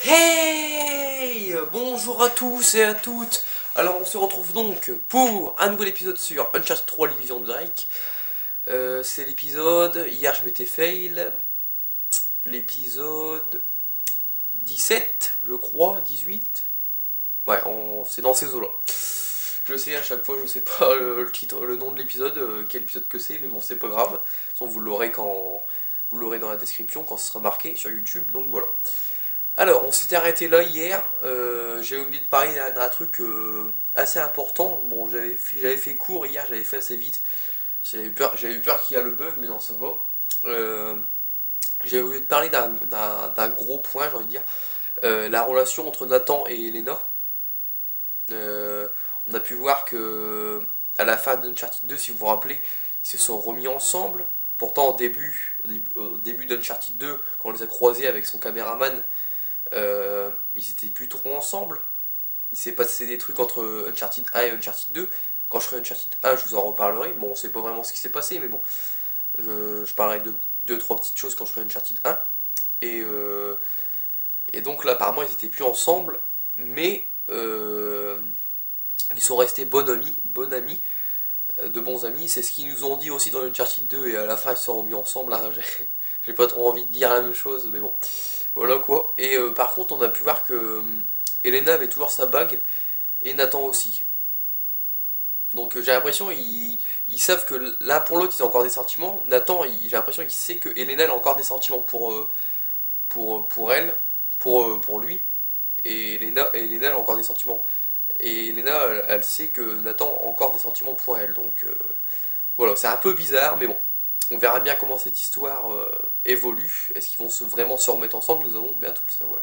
Hey! Bonjour à tous et à toutes. Alors on se retrouve donc pour un nouvel épisode sur Uncharted 3 La Vision de Drake. C'est l'épisode, hier je m'étais fail, l'épisode 17 je crois, 18. Ouais, c'est dans ces eaux là. Je sais à chaque fois, je sais pas le titre, le nom de l'épisode, quel épisode que c'est, mais bon c'est pas grave. De toute façon, vous l'aurez dans la description quand ce sera marqué sur YouTube, donc voilà. Alors, on s'était arrêté là hier. J'ai oublié de parler d'un truc assez important. Bon, j'avais fait court hier, j'avais fait assez vite. J'avais eu peur qu'il y ait le bug, mais non, ça va. Euh, J'avais oublié de parler d'un gros point, j'ai envie de dire. La relation entre Nathan et Elena. Euh, on a pu voir que à la fin d'Uncharted 2, si vous vous rappelez, ils se sont remis ensemble. Pourtant, au début d'Uncharted 2, quand on les a croisés avec son caméraman, ils étaient plus trop ensemble. Il s'est passé des trucs entre Uncharted 1 et Uncharted 2. Quand je ferai Uncharted 1, je vous en reparlerai. Bon, on sait pas vraiment ce qui s'est passé, mais bon, je parlerai de deux trois petites choses quand je ferai Uncharted 1. Et, euh, et donc là, apparemment, ils étaient plus ensemble, mais ils sont restés de bons amis. C'est ce qu'ils nous ont dit aussi dans Uncharted 2, et à la fin, ils se sont remis ensemble. Hein. J'ai pas trop envie de dire la même chose, mais bon. Voilà quoi. Et par contre, on a pu voir que Elena avait toujours sa bague et Nathan aussi. Donc j'ai l'impression ils savent que l'un pour l'autre ils ont encore des sentiments. Nathan, j'ai l'impression qu'il sait que Elena a encore des sentiments pour elle, pour lui. Et Elena a encore des sentiments. Et Elena, elle sait que Nathan a encore des sentiments pour elle. Donc voilà, c'est un peu bizarre, mais bon. On verra bien comment cette histoire évolue. Est-ce qu'ils vont vraiment se remettre ensemble? Nous allons bientôt le savoir.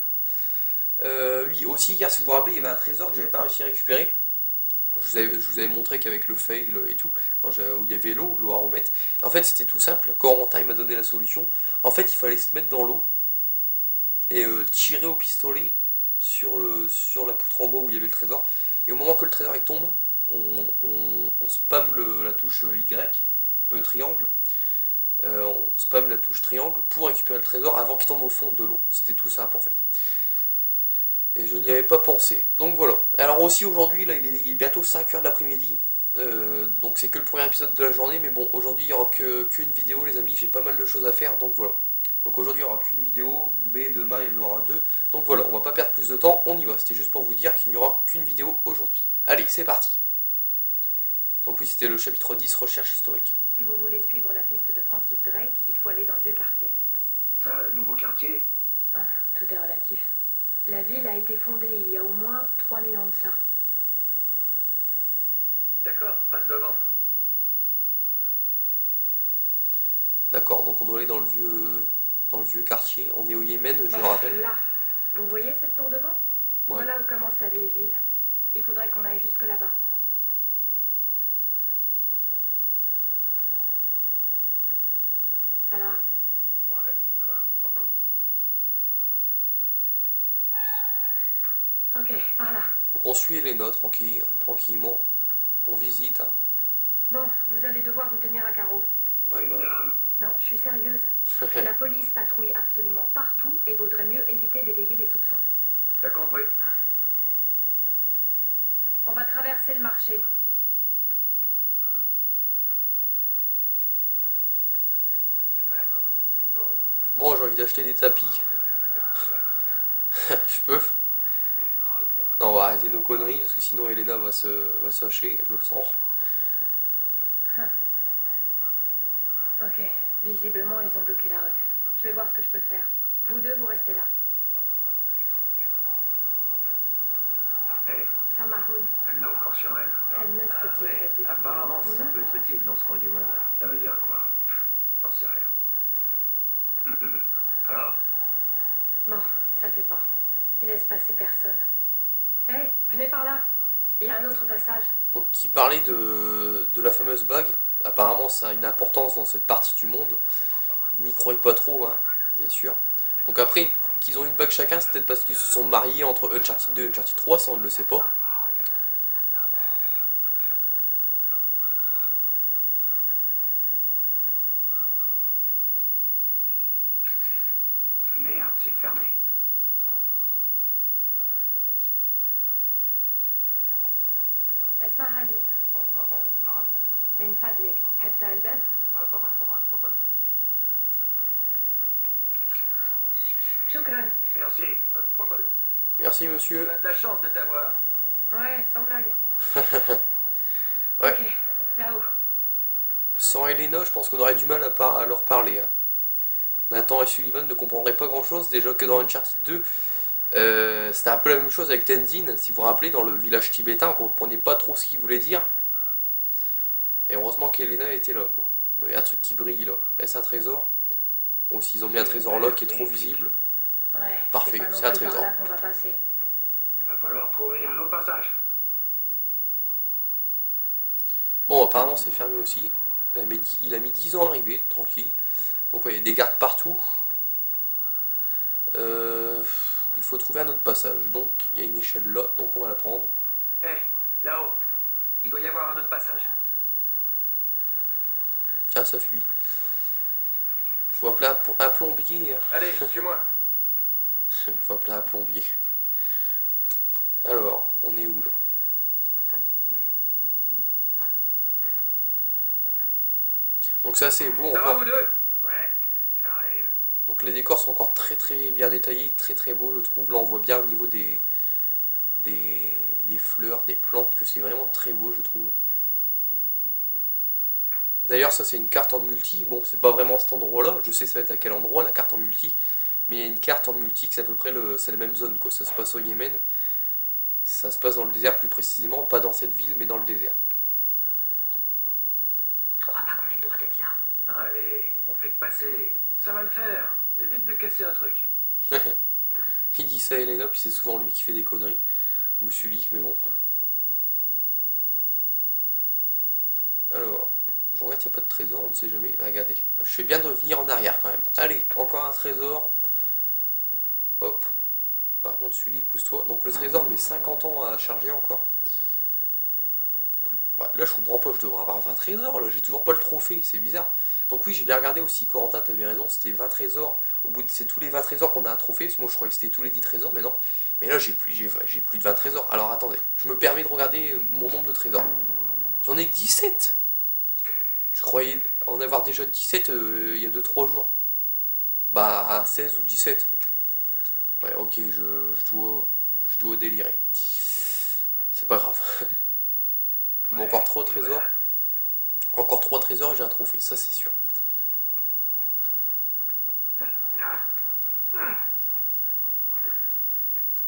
Oui, aussi hier, si vous vous rappelez, il y avait un trésor que j'avais pas réussi à récupérer. Je vous avais montré qu'avec le fail et tout, où il y avait l'eau à remettre. En fait, c'était tout simple. Corentin, il m'a donné la solution. En fait, il fallait se mettre dans l'eau et tirer au pistolet sur la poutre en bas où il y avait le trésor. Et au moment que le trésor il tombe, on spamme la touche Y, triangle. On spamme la touche triangle pour récupérer le trésor avant qu'il tombe au fond de l'eau. C'était tout simple en fait. Et je n'y avais pas pensé. Donc voilà. Alors aussi aujourd'hui, là il est bientôt 5h de l'après-midi. Donc c'est que le premier épisode de la journée. Mais bon, aujourd'hui il n'y aura qu'une vidéo les amis. J'ai pas mal de choses à faire. Donc voilà. Donc aujourd'hui il n'y aura qu'une vidéo. Mais demain il y en aura deux. Donc voilà, on va pas perdre plus de temps. On y va. C'était juste pour vous dire qu'il n'y aura qu'une vidéo aujourd'hui. Allez, c'est parti. Donc oui, c'était le chapitre 10, recherche historique. Si vous voulez suivre la piste de Francis Drake, il faut aller dans le vieux quartier. Ça, le nouveau quartier? Ah, tout est relatif. La ville a été fondée il y a au moins 3000 ans de ça. D'accord, passe devant. D'accord, donc on doit aller dans le vieux quartier. On est au Yémen, je le rappelle. Là, vous voyez cette tour devant? Ouais. Voilà où commence la vieille ville. Il faudrait qu'on aille jusque là-bas. Salam. Ok, par là. Donc on suit Elena tranquillement. On visite. Bon, vous allez devoir vous tenir à carreau. Ouais, bah. Non, je suis sérieuse. La police patrouille absolument partout et vaudrait mieux éviter d'éveiller les soupçons. T'as compris? On va traverser le marché. Bon, j'ai envie d'acheter des tapis. Je peux. Non, on va arrêter nos conneries parce que sinon Elena va se hacher, je le sens. Ok, visiblement ils ont bloqué la rue. Je vais voir ce que je peux faire. Vous deux, vous restez là. Hey, Samahoun, elle l'a encore sur elle. elle ne se tire de Apparemment, ça peut être utile dans ce coin du monde. Ça veut dire quoi? J'en sais rien. Alors? Bon, ça le fait pas. Il laisse passer personne. Hé, venez par là. Il y a un autre passage. Donc, qui parlait de la fameuse bague. Apparemment, ça a une importance dans cette partie du monde. Ils n'y croient pas trop, hein, bien sûr. Donc, après, qu'ils ont une bague chacun, c'est peut-être parce qu'ils se sont mariés entre Uncharted 2 et Uncharted 3, ça on ne le sait pas. Merde, c'est fermé. اسمها لي نعم. من فضلك افتح الباب. طبعا طبعا تفضل. شكرا. Merci. تفضلي. Merci On monsieur. a de la chance de t'avoir. Ouais, sans blague. Ouais. Ok, là-haut. Sans Elena, je pense qu'on aurait du mal à leur parler. Hein. Nathan et Sullivan ne comprendraient pas grand chose, déjà que dans Uncharted 2, c'était un peu la même chose avec Tenzin, si vous vous rappelez, dans le village tibétain, on comprenait pas trop ce qu'il voulait dire. Et heureusement qu'Elena était là, quoi. Il y a un truc qui brille là. Est-ce un trésor? Bon, s'ils ont mis un trésor là qui est trop visible. Ouais, Parfait, c'est pas non c'est un plus par trésor. là qu'on va passer. Va falloir trouver un autre passage. Bon, apparemment c'est fermé aussi. Il a mis 10 ans à arriver, tranquille. Donc ouais, il y a des gardes partout. Il faut trouver un autre passage. Donc il y a une échelle là, donc on va la prendre. Hé, là-haut. Il doit y avoir un autre passage. Tiens, ça fuit. Il faut appeler un plombier. Hein. Allez, suis-moi. Il faut appeler un plombier. Alors, on est où là? Donc c'est assez beau Ça va, encore. vous deux? Ouais, j'arrive. Donc les décors sont encore très bien détaillés, très beaux je trouve. Là on voit bien au niveau des fleurs, des plantes, que c'est vraiment très beau je trouve. D'ailleurs ça c'est une carte en multi, bon c'est pas vraiment cet endroit là, je sais ça va être à quel endroit la carte en multi, mais il y a une carte en multi que c'est à peu près c'est la même zone quoi, ça se passe au Yémen. Ça se passe dans le désert plus précisément, pas dans cette ville mais dans le désert. Je crois pas qu'on ait le droit d'être là. Allez, on fait que passer. Ça va le faire. Évite de casser un truc. Il dit ça à Elena, puis c'est souvent lui qui fait des conneries. Ou Sully, mais bon. Alors, je regarde s'il n'y a pas de trésor, on ne sait jamais. Regardez, je fais bien de revenir en arrière quand même. Allez, encore un trésor. Hop. Par contre, Sully, pousse-toi. Donc le trésor met 50 ans à charger encore. Ouais, là je comprends pas, je devrais avoir 20 trésors, là j'ai toujours pas le trophée, c'est bizarre. Donc oui, j'ai bien regardé aussi, Corentin, t'avais raison, c'était 20 trésors. Au bout de c'est tous les 20 trésors qu'on a un trophée, parce que moi je croyais que c'était tous les 10 trésors, mais non. Mais là j'ai plus de 20 trésors. Alors attendez, je me permets de regarder mon nombre de trésors. J'en ai que 17. Je croyais en avoir déjà 17 il y a 2-3 jours. Bah 16 ou 17. Ouais, ok, je dois délirer. C'est pas grave. Bon, encore 3 trésors. Encore 3 trésors et j'ai un trophée, ça c'est sûr.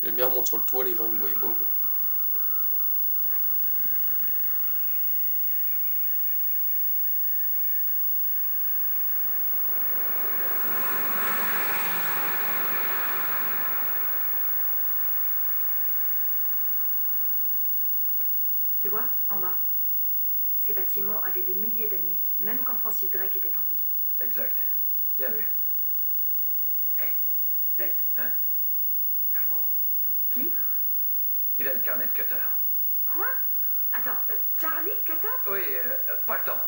J'aime bien monter sur le toit, les gens ils ne voient pas. Quoi. Tu vois, en bas. Ces bâtiments avaient des milliers d'années, même quand Francis Drake était en vie. Exact. Bien vu. Hey, Nate. Hein? Talbot. Qui? Il a le carnet de Cutter. Quoi? Attends, Charlie Cutter? Oui, pas le temps.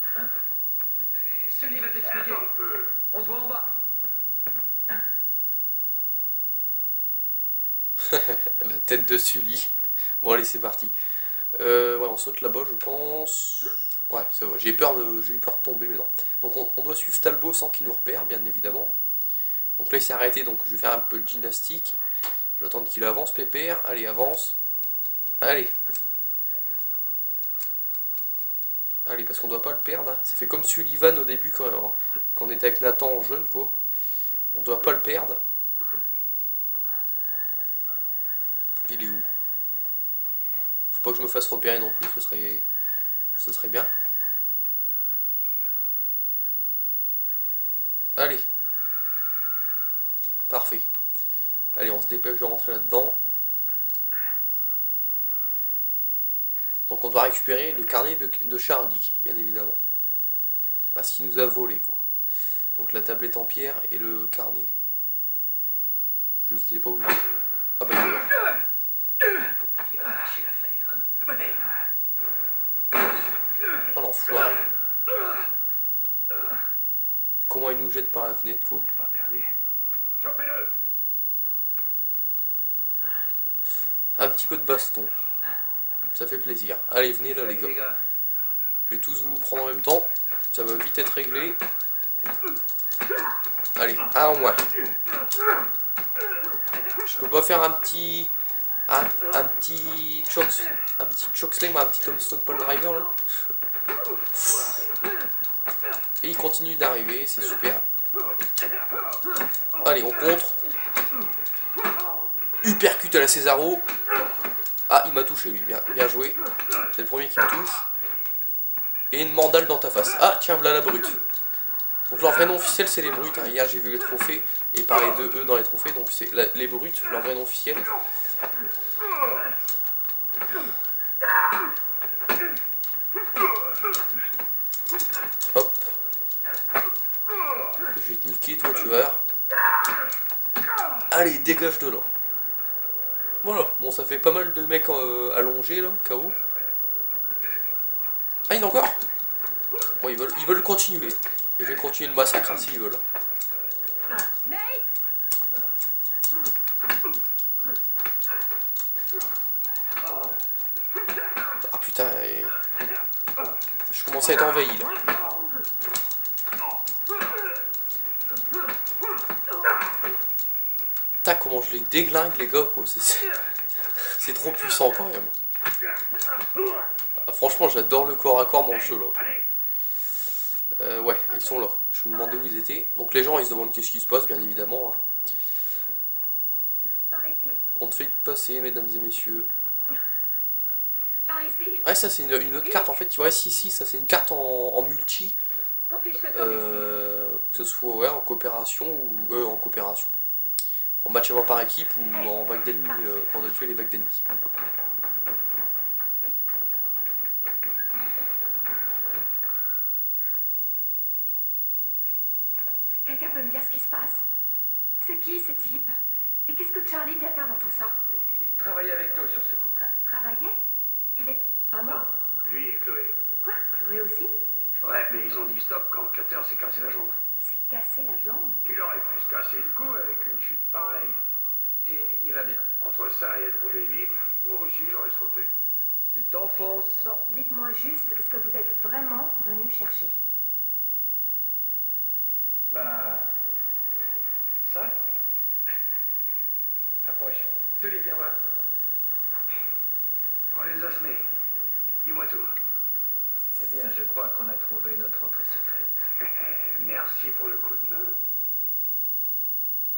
Sully va t'expliquer. Attends un peu. On se voit en bas. La tête de Sully. Bon allez c'est parti. Ouais on saute là-bas je pense. Ouais ça va, j'ai eu peur de tomber mais non. Donc on doit suivre Talbot sans qu'il nous repère bien évidemment. Donc là il s'est arrêté donc je vais faire un peu de gymnastique. Je vais attendre qu'il avance pépère. Allez avance. Allez. Allez parce qu'on doit pas le perdre. Hein. Ça fait comme Sullivan au début quand on était avec Nathan en jeune quoi. On doit pas le perdre. Il est où? Faut pas que je me fasse repérer non plus, ce serait bien. Allez. Parfait. Allez, on se dépêche de rentrer là-dedans. Donc on doit récupérer le carnet de Charlie, bien évidemment. Parce qu'il nous a volé, quoi. Donc la tablette en pierre et le carnet. Je ne sais pas où il est. Ah bah il est là. Vous pouviez pas lâcher l'affaire, hein? Venez. Oh l'enfoiré. Comment il nous jette par la fenêtre, quoi. Pas perdu. Chopez-le. Un petit peu de baston. Ça fait plaisir. Allez, venez là les gars. Je vais tous vous prendre en même temps. Ça va vite être réglé. Allez, un en moins. Je peux pas faire un petit... Un petit chokeslam, un petit Tombstone Pole Driver là. Et il continue d'arriver, c'est super. Allez, on contre. Uppercut à la Cesaro. Ah, il m'a touché lui, bien joué. C'est le premier qui me touche. Et une mandale dans ta face. Ah, tiens, voilà la brute. Donc leur vrai nom officiel c'est les brutes. Hein. Hier j'ai vu les trophées et parler de eux dans les trophées. Donc c'est les brutes, leur vrai nom officiel. Hop. Je vais te niquer, toi tu vas voir. Allez, dégage de là. Voilà, bon ça fait pas mal de mecs allongés là, KO. Ah, il y en a encore. Bon, ils veulent continuer. Et je vais continuer le massacre hein, s'ils veulent. Ah putain, je commence à être envahi là. Putain, comment je les déglingue les gars quoi. C'est trop puissant quand même. Ah, franchement, j'adore le corps à corps dans ce jeu là. Ouais, ils sont là. Je me demandais où ils étaient. Donc les gens ils se demandent qu'est-ce qui se passe, bien évidemment. On ne fait que passer, mesdames et messieurs. Ouais, ça c'est une autre carte en fait. Ouais, si, ça c'est une carte en multi. Que ce soit ouais, en coopération ou en coopération. En match à voir par équipe ou en vague d'ennemis quand on doit tuer les vagues d'ennemis. Quelqu'un peut me dire ce qui se passe? C'est qui ces types? Et qu'est-ce que Charlie vient faire dans tout ça? Il travaillait avec nous sur ce coup. Travailler? Il est pas mort? Lui et Chloé. Quoi? Chloé aussi? Ouais, mais ils ont dit stop quand Cutter s'est cassé la jambe. Il s'est cassé la jambe? Il aurait pu se casser le cou avec une chute pareille. Et il va bien. Entre ça et être brûlé vif, moi aussi j'aurais sauté. Tu t'enfonces. Bon, dites-moi juste ce que vous êtes vraiment venu chercher. Bah... Ça. Approche. Sully, viens voir. On les a semés. Dis-moi tout. Eh bien, je crois qu'on a trouvé notre entrée secrète. Merci pour le coup de main.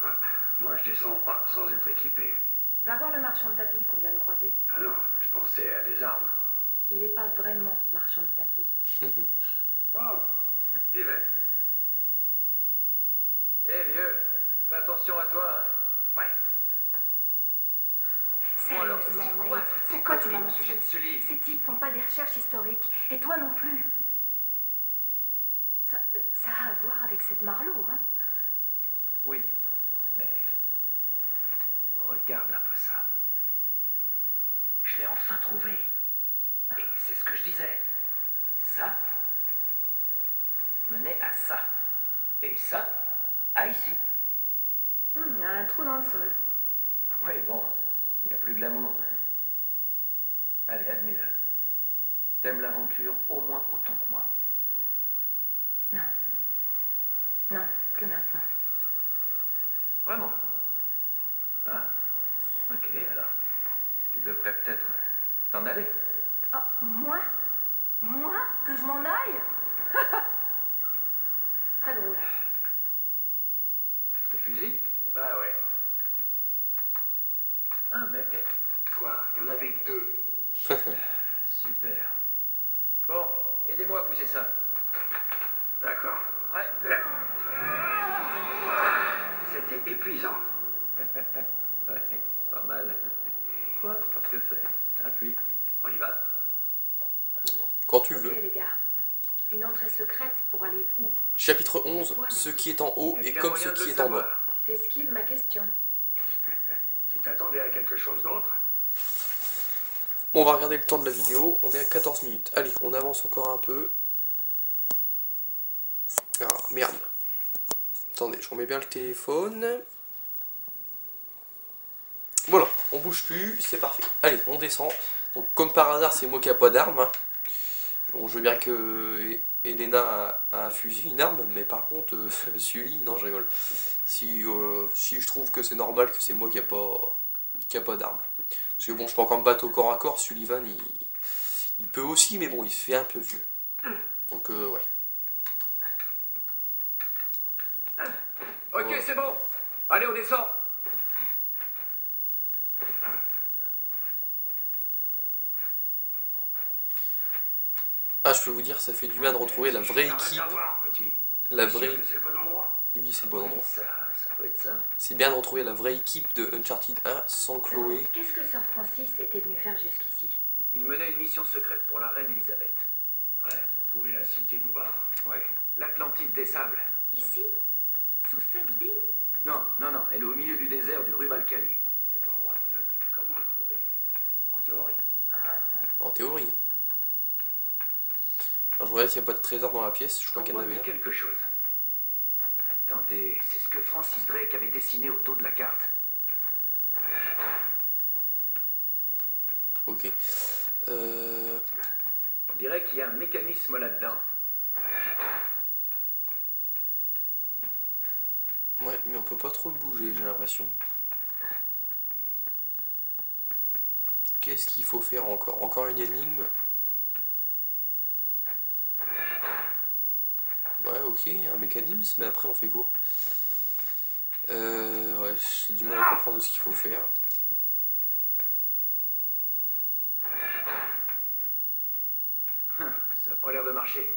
Ah, moi je descends pas sans être équipé. Va voir le marchand de tapis qu'on vient de croiser. Ah non, je pensais à des armes. Il n'est pas vraiment marchand de tapis. Oh, j'y vais. Eh vieux, fais attention à toi, hein. Ouais. Bon alors, Sérieusement, c'est quoi Nate, toutes ces pourquoi tu conneries m'as au menti? sujet de Sully? Ces types font pas des recherches historiques, et toi non plus. Ça a à voir avec cette Marlowe, hein? Oui, mais... Regarde un peu ça. Je l'ai enfin trouvé. Et c'est ce que je disais. Ça menait à ça. Et ça, à ici. Il y a un trou dans le sol. Oui, bon, il n'y a plus glamour. Allez, admets-le. T'aimes l'aventure au moins autant que moi. Non. Non, plus maintenant. Vraiment? Ah, ok, alors. Tu devrais peut-être t'en aller. Oh, moi? Moi? Que je m'en aille? Très drôle. Tes fusils? Bah ouais. Ah, mais... Quoi, il y en avait que 2. Super. Bon, aidez-moi à pousser ça. D'accord. Prêt? C'était épuisant. Ouais, pas mal. Quoi? Parce que c'est un puits. On y va? Quand tu Ok, veux. les gars. Une entrée secrète pour aller où? Chapitre 11, ce qui est en haut est comme ce qui est en bas. T'esquives ma question. Tu t'attendais à quelque chose d'autre? Bon, on va regarder le temps de la vidéo, on est à 14 minutes. Allez, on avance encore un peu. Ah, merde. Attendez, je remets bien le téléphone. Voilà, on bouge plus, c'est parfait. Allez, on descend. Donc comme par hasard, c'est moi qui a pas d'arme. Hein. Bon, je veux bien que Elena a un fusil, une arme, mais par contre, Sully, non, je rigole. Si je trouve que c'est normal que c'est moi qui a pas d'arme. Parce que bon, je peux encore me battre au corps à corps, Sullivan, il peut aussi, mais bon, il se fait un peu vieux. Donc, ouais. Ok, c'est bon. Allez, on descend. Ah, je peux vous dire, ça fait du bien de retrouver la vraie équipe. La vraie... C'est le bon endroit. Oui, c'est le bon endroit. Ça peut être ça. C'est bien de retrouver la vraie équipe de Uncharted 1 sans Chloé. Alors, qu'est-ce que Sir Francis était venu faire jusqu'ici? Il menait une mission secrète pour la reine Elisabeth. Ouais, pour trouver la cité d'Oubar. Ouais, l'Atlantide des Sables. Ici? Sous cette ville? Non, elle est au milieu du désert du Rub-al-Khali. Cet endroit nous indique comment le trouver. En théorie. En théorie. Alors, je regarde s'il n'y a pas de trésor dans la pièce. Je crois qu'il y en avait un. quelque chose. Attendez, c'est ce que Francis Drake avait dessiné au dos de la carte. Ok. On dirait qu'il y a un mécanisme là-dedans. Ouais, mais on peut pas trop le bouger, j'ai l'impression. Qu'est-ce qu'il faut faire encore? Encore une énigme. Ouais, ok, un mécanisme, mais après on fait quoi? Ouais, j'ai du mal à comprendre ce qu'il faut faire. Ça a pas l'air de marcher.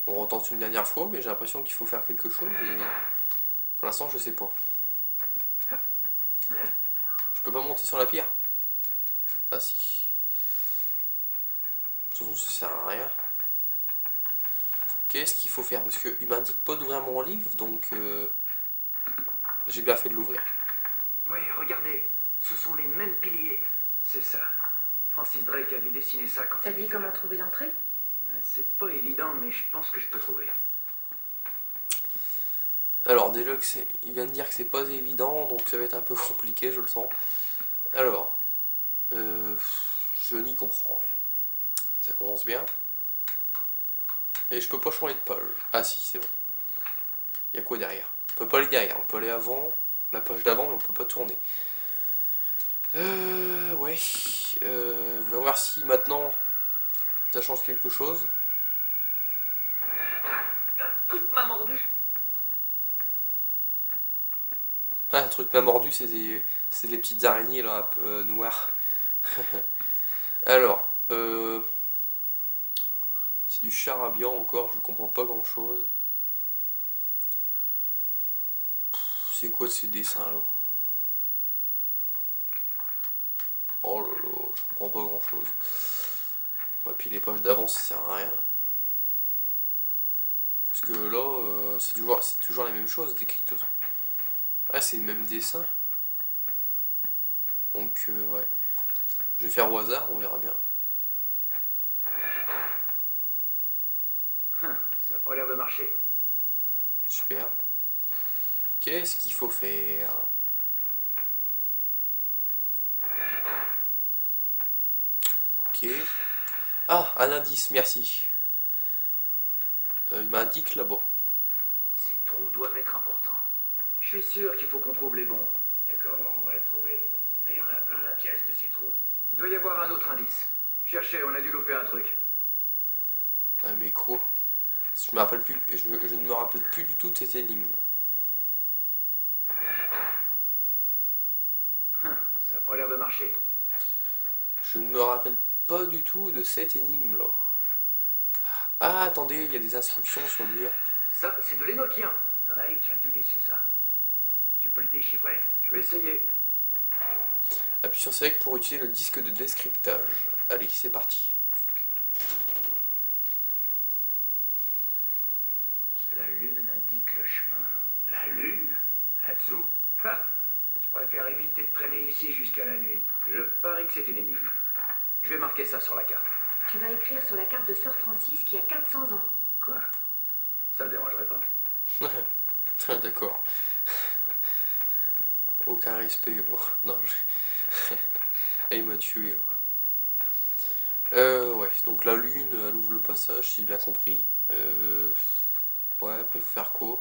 On retente une dernière fois, mais j'ai l'impression qu'il faut faire quelque chose et pour l'instant je sais pas. Je peux pas monter sur la pierre? Ah si. De toute façon ça sert à rien. Qu'est-ce qu'il faut faire? Parce qu'il m'indique pas d'ouvrir mon livre, donc j'ai bien fait de l'ouvrir. Oui, regardez, ce sont les mêmes piliers. C'est ça. Francis Drake a dû dessiner ça quand T'as il dit était comment là. trouver l'entrée? C'est pas évident, mais je pense que je peux trouver. Alors déjà, il vient de dire que c'est pas évident, donc ça va être un peu compliqué, je le sens. Alors, je n'y comprends rien. Ça commence bien. Et je peux pas changer de page. Ah si, c'est bon. Il y a quoi derrière? On peut pas aller derrière, on peut aller avant, la page d'avant, mais on peut pas tourner. Ouais. On va voir si maintenant ça change quelque chose. Un truc m'a mordu. Ah, un truc m'a mordu, c'est des petites araignées là, noires. Alors, c'est du charabia encore, je comprends pas grand chose. C'est quoi de ces dessins là? Oh là là, je comprends pas grand chose. Ouais, puis les pages d'avant ça sert à rien. Parce que là, c'est toujours la même chose décrite de toute façon. Ah, c'est le même dessin. Donc, ouais. Je vais faire au hasard, on verra bien. Ça a pas l'air de marcher. Super. Qu'est-ce qu'il faut faire? Ok. Ah, un indice, merci. Il m'indique là-bas. Ces trous doivent être importants. Je suis sûr qu'il faut qu'on trouve les bons. Et comment on va le trouver? Mais il y en a plein la pièce de ces trous. Il doit y avoir un autre indice. Cherchez, on a dû louper un truc. Ah, mais quoi? Je me rappelle plus, je ne me rappelle plus du tout de cette énigme. Ça a pas l'air de marcher. Je ne me rappelle pas du tout de cette énigme là. Ah, attendez, il y a des inscriptions sur le mur. Ça, c'est de l'énoquien. Drake a dû laisser ça. Tu peux le déchiffrer? Je vais essayer. Appuie sur Select pour utiliser le disque de décryptage. Allez, c'est parti. La lune indique le chemin. La lune? Là-dessous? Ha! Je préfère éviter de traîner ici jusqu'à la nuit. Je parie que c'est une énigme. Je vais marquer ça sur la carte. Tu vas écrire sur la carte de Sir Francis qui a 400 ans. Quoi? Ça le dérangerait pas. D'accord. Aucun respect, bon. Non, elle m'a tué là. Ouais, donc la lune, elle ouvre le passage, si j'ai bien compris. Ouais, après il faut faire quoi?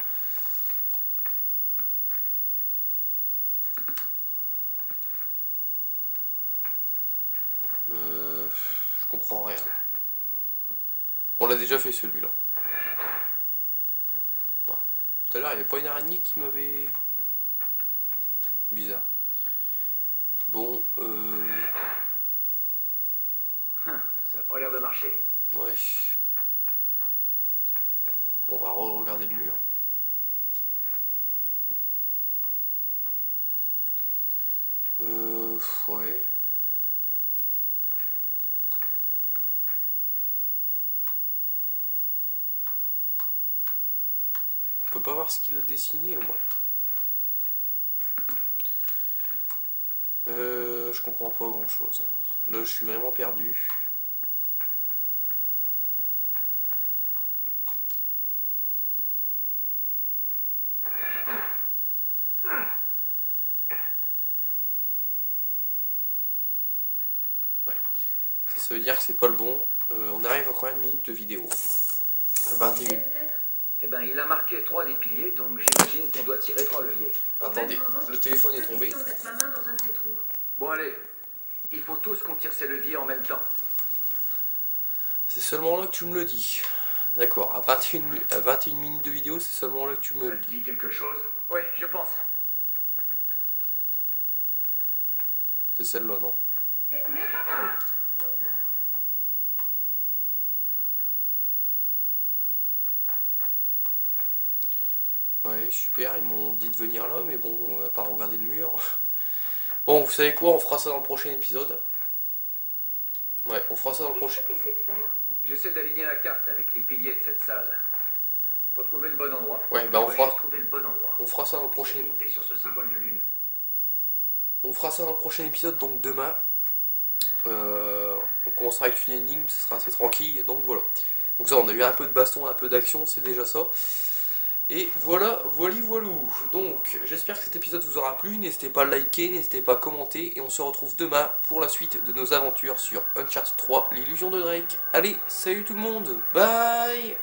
Je comprends rien. On l'a déjà fait celui-là. Ouais. Tout à l'heure, il n'y avait pas une araignée qui m'avait... Bizarre. Bon, Ça a pas l'air de marcher. ouais. On va regarder le mur. Ouais. On peut pas voir ce qu'il a dessiné au moins. Je comprends pas grand chose. Là, je suis vraiment perdu. Ouais. Ça veut dire que c'est pas le bon. On arrive à combien de minutes de vidéo? 21. Peut-être. Eh ben, il a marqué 3 des piliers, donc j'imagine qu'on doit tirer 3 leviers. Attendez, le téléphone est tombé. Pas question de mettre ma main dans un de ces trous. Bon, allez. Il faut tous qu'on tire ces leviers en même temps. C'est seulement là que tu me le dis. D'accord, à 21 minutes de vidéo, c'est seulement là que tu me Ça le te dis. dit quelque chose? Oui, je pense. C'est celle-là, non? Eh, mais papa! Trop tard. Ouais, super, ils m'ont dit de venir là, mais bon, on va pas regarder le mur. Bon, vous savez quoi, on fera ça dans le prochain épisode. Ouais, on fera ça dans le prochain... Qu'est-ce que t'essaies de faire? J'essaie d'aligner la carte avec les piliers de cette salle. Faut trouver le bon endroit. Ouais, bah on Faut fera... juste trouver le bon endroit. On fera ça dans le prochain... Monter sur ce symbole de lune. On fera ça dans le prochain épisode, donc demain. On commencera avec une énigme, ce sera assez tranquille, donc voilà. Donc ça, on a eu un peu de baston, un peu d'action, c'est déjà ça. Et voilà, voilou. Donc, j'espère que cet épisode vous aura plu. N'hésitez pas à liker, n'hésitez pas à commenter. Et on se retrouve demain pour la suite de nos aventures sur Uncharted 3, l'illusion de Drake. Allez, salut tout le monde, bye!